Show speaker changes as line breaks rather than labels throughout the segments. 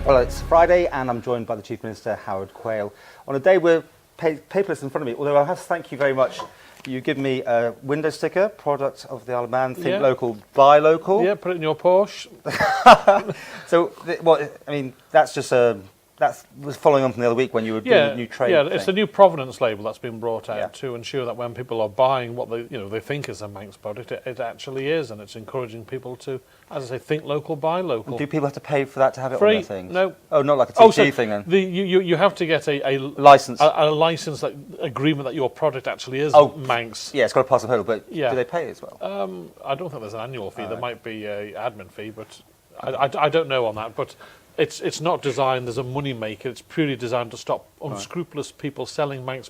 Well, it's Friday and I'm joined by the Chief Minister, Howard Quayle, on a day where paperless in front of me, although I have to thank you very much. You give me a window sticker, product of the Isle of Man, think local, buy local.
Yeah, put it in your Porsche.
So, I mean, that's just that was following on from the other week when you were doing the new trade thing.
It's the new provenance label that's been brought out to ensure that when people are buying what they think is a Manx product, it actually is, and it's encouraging people to, as I say, think local, buy local.
And do people have to pay for that to have it
Free?
on their things?
No.
Oh, not like a TT thing then?
You have to get a
license,
a license agreement that your product actually is Manx.
Yeah, it's got to pass a hurdle, but
do
they pay as well?
I don't think there's an annual fee. There might be an admin fee, but I don't know on that. But it's not designed as a money maker. It's purely designed to stop unscrupulous people selling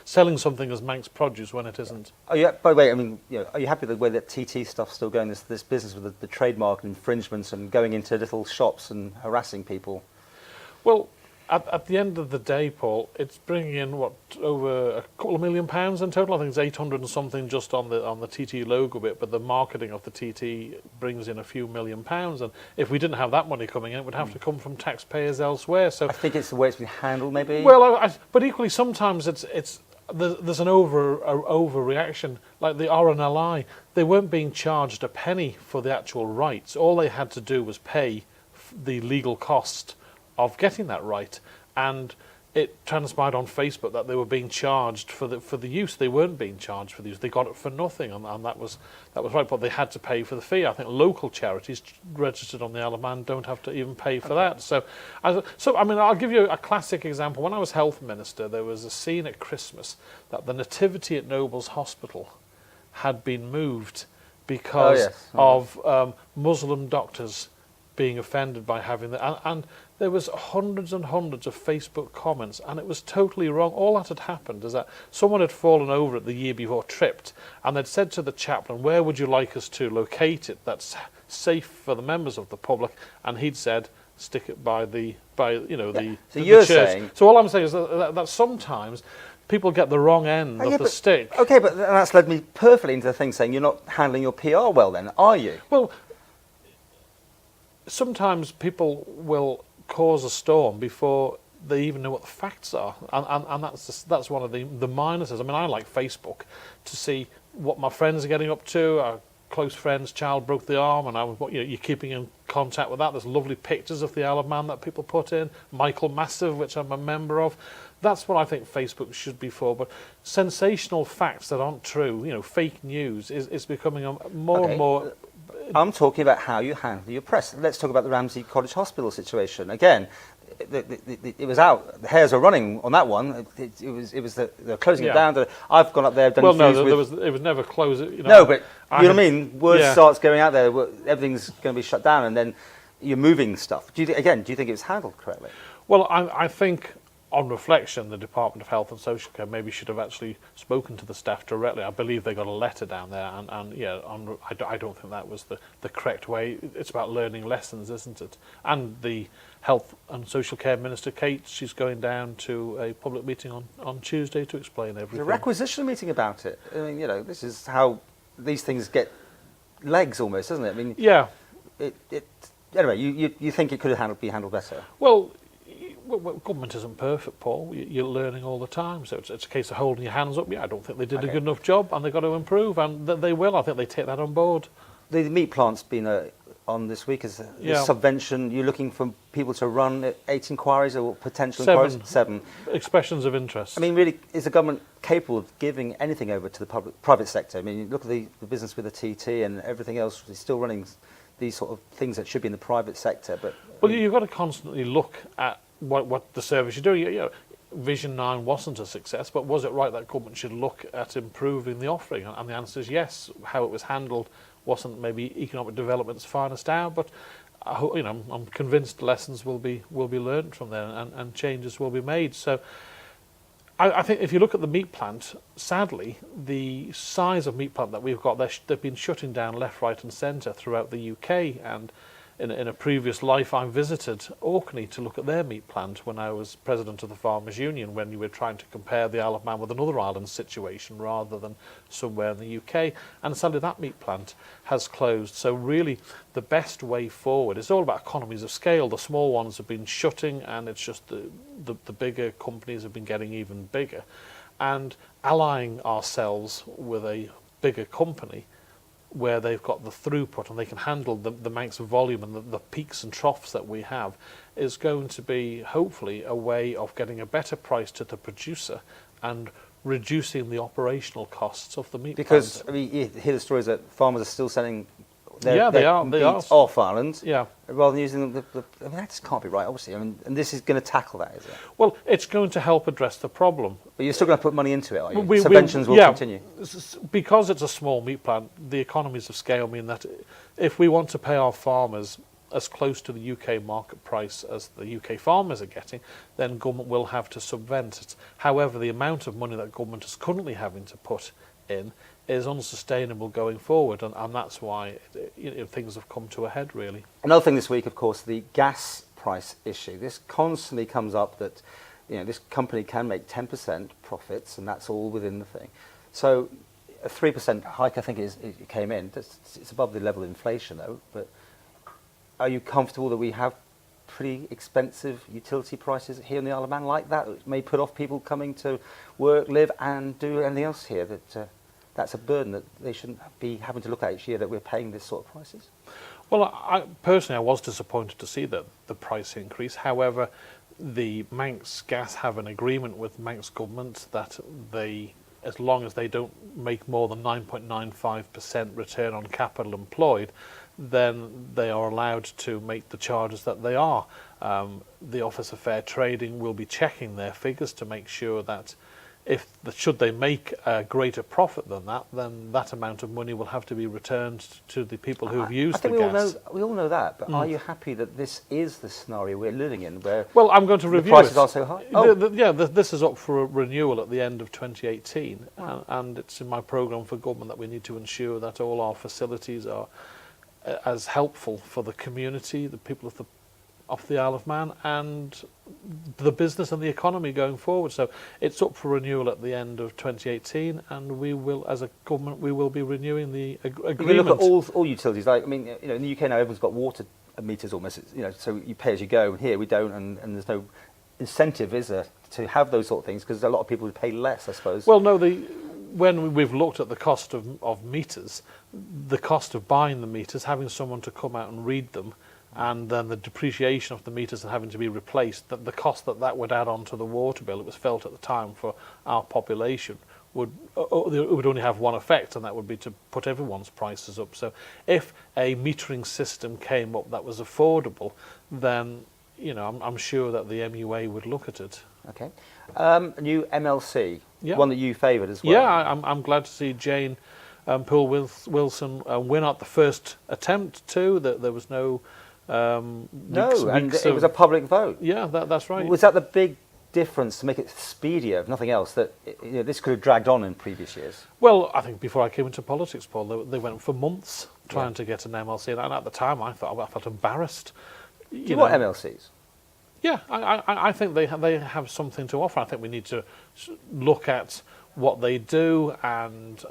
selling something as Manx produce when it isn't.
Oh yeah. By the way, I mean, are you happy with the way that TT stuff's still going? This business with the trademark infringements and going into little shops and harassing people.
Well, at the end of the day, Paul, it's bringing in over £2 million in total. I think it's 800 and something just on the TT logo bit, but the marketing of the TT brings in a few £1 million. And if we didn't have that money coming in, it would have to come from taxpayers elsewhere. So
I think it's the way it's been handled, maybe.
Well, but equally sometimes there's an overreaction. Like the RNLI, they weren't being charged a penny for the actual rights. All they had to do was pay the legal cost of getting that right, and it transpired on Facebook that they were being charged for the use. They weren't being charged for the use. They got it for nothing, and that was right. But they had to pay for the fee. I think local charities registered on the Isle of Man don't have to even pay for that. So I mean, I'll give you a classic example. When I was health minister, there was a scene at Christmas that the nativity at Nobles Hospital had been moved because of Muslim doctors being offended by having that, and there was hundreds and hundreds of Facebook comments, and it was totally wrong. All that had happened is that someone had fallen over it the year before, tripped, and they'd said to the chaplain, "Where would you like us to locate it that's safe for the members of the public?" And he'd said, "Stick it by the church."
Saying,
so all I'm saying is that sometimes people get the wrong end of the stick.
Okay, but that's led me perfectly into the thing saying you're not handling your PR well then, are you?
Well, sometimes people will cause a storm before they even know what the facts are, and that's one of the minuses. I mean, I like Facebook to see what my friends are getting up to. Our close friend's child broke the arm, and you're keeping in contact with that. There's lovely pictures of the Isle of Man that people put in. Michael Massive, which I'm a member of. That's what I think Facebook should be for. But sensational facts that aren't true, fake news, is becoming more and more.
I'm talking about how you handle your press. Let's talk about the Ramsey Cottage Hospital situation. Again, it was out. The hairs are running on that one. It was they're closing it down. I've gone up there, done interviews
it was never closed.
No, but you know what I mean? Word starts going out there, everything's going to be shut down, and then you're moving stuff. Do you think it was handled correctly?
Well, I think, on reflection, the Department of Health and Social Care maybe should have actually spoken to the staff directly. I believe they got a letter down there, and I don't think that was the correct way. It's about learning lessons, isn't it? And the Health and Social Care Minister, Kate, she's going down to a public meeting on Tuesday to explain everything.
A requisition meeting about it. I mean, this is how these things get legs almost, isn't it? I mean, anyway, you think it could have be handled better?
Well, government isn't perfect, Paul. You're learning all the time, so it's a case of holding your hands up. I don't think they did a good enough job, and they've got to improve, and they will. I think they take that on board. The
meat plant's been on this week as a subvention. You're looking for people to run 8 inquiries or potential inquiries? 7
expressions of interest.
I mean, really, is the government capable of giving anything over to the private sector? I mean, you look at the business with the TT and everything else, they're still running these sort of things that should be in the private sector. But
you've got to constantly look at what the service you're doing. Vision 9 wasn't a success, but was it right that government should look at improving the offering? And the answer is yes. How it was handled wasn't maybe economic development's finest hour, but I'm convinced lessons will be learned from there, and changes will be made. So I think if you look at the meat plant, sadly, the size of meat plant that we've got, they've been shutting down left, right and centre throughout the UK, and in a previous life, I visited Orkney to look at their meat plant when I was president of the Farmers Union, when you were trying to compare the Isle of Man with another island situation rather than somewhere in the UK. And sadly, that meat plant has closed. So really, the best way forward is all about economies of scale. The small ones have been shutting, and it's just the bigger companies have been getting even bigger. And allying ourselves with a bigger company where they've got the throughput and they can handle the Manx volume and the peaks and troughs that we have is going to be, hopefully, a way of getting a better price to the producer and reducing the operational costs of the meat
Because
plant.
I mean, you hear the stories that farmers are still selling their
They are.
meat off Ireland,
Yeah.
rather than using I mean, that just can't be right, obviously. I mean, and this is going to tackle that, is it?
Well, it's going to help address the problem.
But you're still going to put money into it, are you? Subventions will continue.
Because it's a small meat plant, the economies of scale mean that if we want to pay our farmers as close to the UK market price as the UK farmers are getting, then government will have to subvent it. However, the amount of money that government is currently having to put in is unsustainable going forward, and that's why things have come to a head, really.
Another thing this week, of course, the gas price issue. This constantly comes up that this company can make 10% profits, and that's all within the thing. So a 3% hike, I think, it came in. It's above the level of inflation, though. But are you comfortable that we have pretty expensive utility prices here in the Isle of Man like that? It may put off people coming to work, live, and do anything else here. That's a burden that they shouldn't be having to look at each year, that we're paying this sort of prices.
Well, personally, I was disappointed to see the price increase. However, the Manx Gas have an agreement with Manx government that they, as long as they don't make more than 9.95% return on capital employed, then they are allowed to make the charges that they are. The Office of Fair Trading will be checking their figures to make sure that should they make a greater profit than that, then that amount of money will have to be returned to the people who have used the gas.
We all know that, but are you happy that this is the scenario we're living in, where
well, I'm going to review
the prices are so high?
This is up for a renewal at the end of 2018, and it's in my programme for government that we need to ensure that all our facilities are as helpful for the community, the people of the Isle of Man, and the business and the economy going forward. So it's up for renewal at the end of 2018, and we will, as a government, we will be renewing the agreement.
You look at all utilities. Like, I mean, in the UK now, everyone's got water meters almost. So you pay as you go, and here we don't, and there's no incentive, is there, to have those sort of things, because a lot of people would pay less, I suppose.
Well, no, when we've looked at the cost of meters, the cost of buying the meters, having someone to come out and read them, and then the depreciation of the meters and having to be replaced, the cost that would add on to the water bill, it was felt at the time for our population, it would only have one effect, and that would be to put everyone's prices up. So if a metering system came up that was affordable, then I'm sure that the MUA would look at it.
Okay. A new MLC, one that you favoured as well.
Yeah, I'm glad to see Jane Paul Wilson win out the first attempt too. That there was no
and it was a public vote.
Yeah, that's right.
Was that the big difference, to make it speedier, if nothing else, that this could have dragged on in previous years?
Well, I think before I came into politics, Paul, they went for months trying to get an MLC, and at the time I felt embarrassed.
Do you want MLCs?
Yeah, I think they have something to offer. I think we need to look at what they do and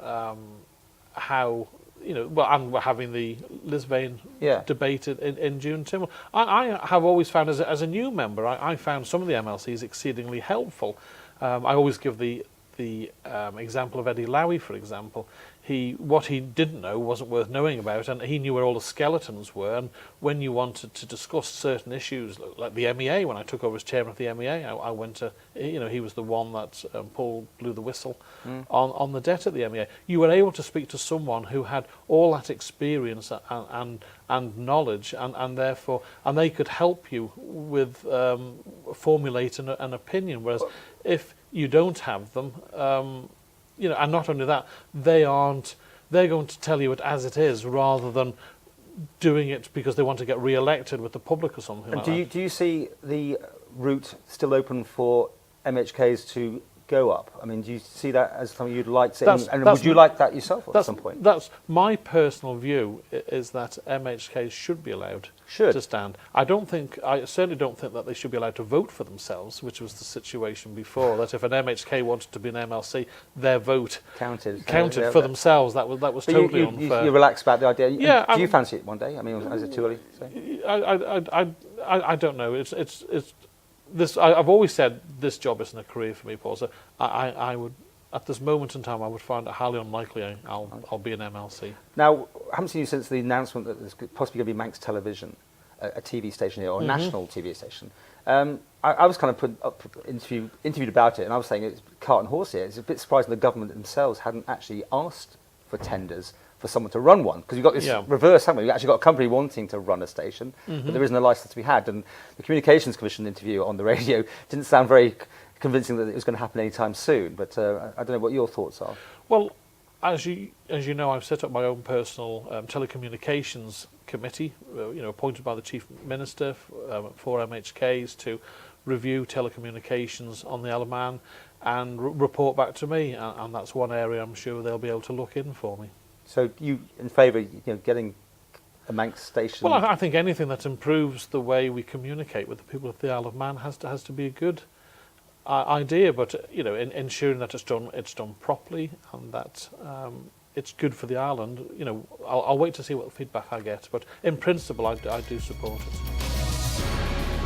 how. And we're having the Lisbane debate in June, Tim. I have always found, as a new member, I found some of the MLCs exceedingly helpful. I always give the example of Eddie Lowy, for example. What he didn't know wasn't worth knowing about, and he knew where all the skeletons were. And when you wanted to discuss certain issues, like the MEA, when I took over as chairman of the MEA, I went to, he was the one that Paul blew the whistle on the debt at the MEA. You were able to speak to someone who had all that experience and knowledge, and therefore, and they could help you with formulating an opinion. Whereas if you don't have them, and not only that, they're going to tell you it as it is, rather than doing it because they want to get re-elected with the public or something.
And do you see the route still open for MHKs to go up? I mean, do you see that as something you'd like to see?
That's-
And
that's-
would you like that yourself at some point?
That's my personal view, is that MHKs should be allowed
Should.
to stand. I certainly don't think that they should be allowed to vote for themselves, which was the situation before, that if an MHK wanted to be an MLC, their vote
Counted
for themselves. That was
But
totally unfair.
you're relaxed about the idea.
Yeah,
Do you fancy it one day? I mean, is it too early to say?
I don't know. It's this. I've always said this job isn't a career for me, Paul. So I would, at this moment in time, I would find it highly unlikely I'll be an MLC.
Now, I haven't seen you since the announcement that there's possibly going to be Manx Television, a TV station here, or a national TV station. I was kind of interviewed about it, and I was saying it's cart and horse here. It's a bit surprising the government themselves hadn't actually asked for tenders for someone to run one, because you've got this reverse, haven't we? You've actually got a company wanting to run a station, but there isn't a licence to be had. And the Communications Commission interview on the radio didn't sound very convincing that it was going to happen anytime soon. But I don't know what your thoughts are.
Well, as you know, I've set up my own personal telecommunications committee, appointed by the Chief Minister for MHKs to review telecommunications on the Isle of Man and report back to me. And that's one area I'm sure they'll be able to look in for me.
So you in favour, getting a Manx station?
Well, I think anything that improves the way we communicate with the people of the Isle of Man has to be a good idea. But ensuring that it's done properly and that it's good for the island. I'll wait to see what feedback I get. But in principle, I do support it.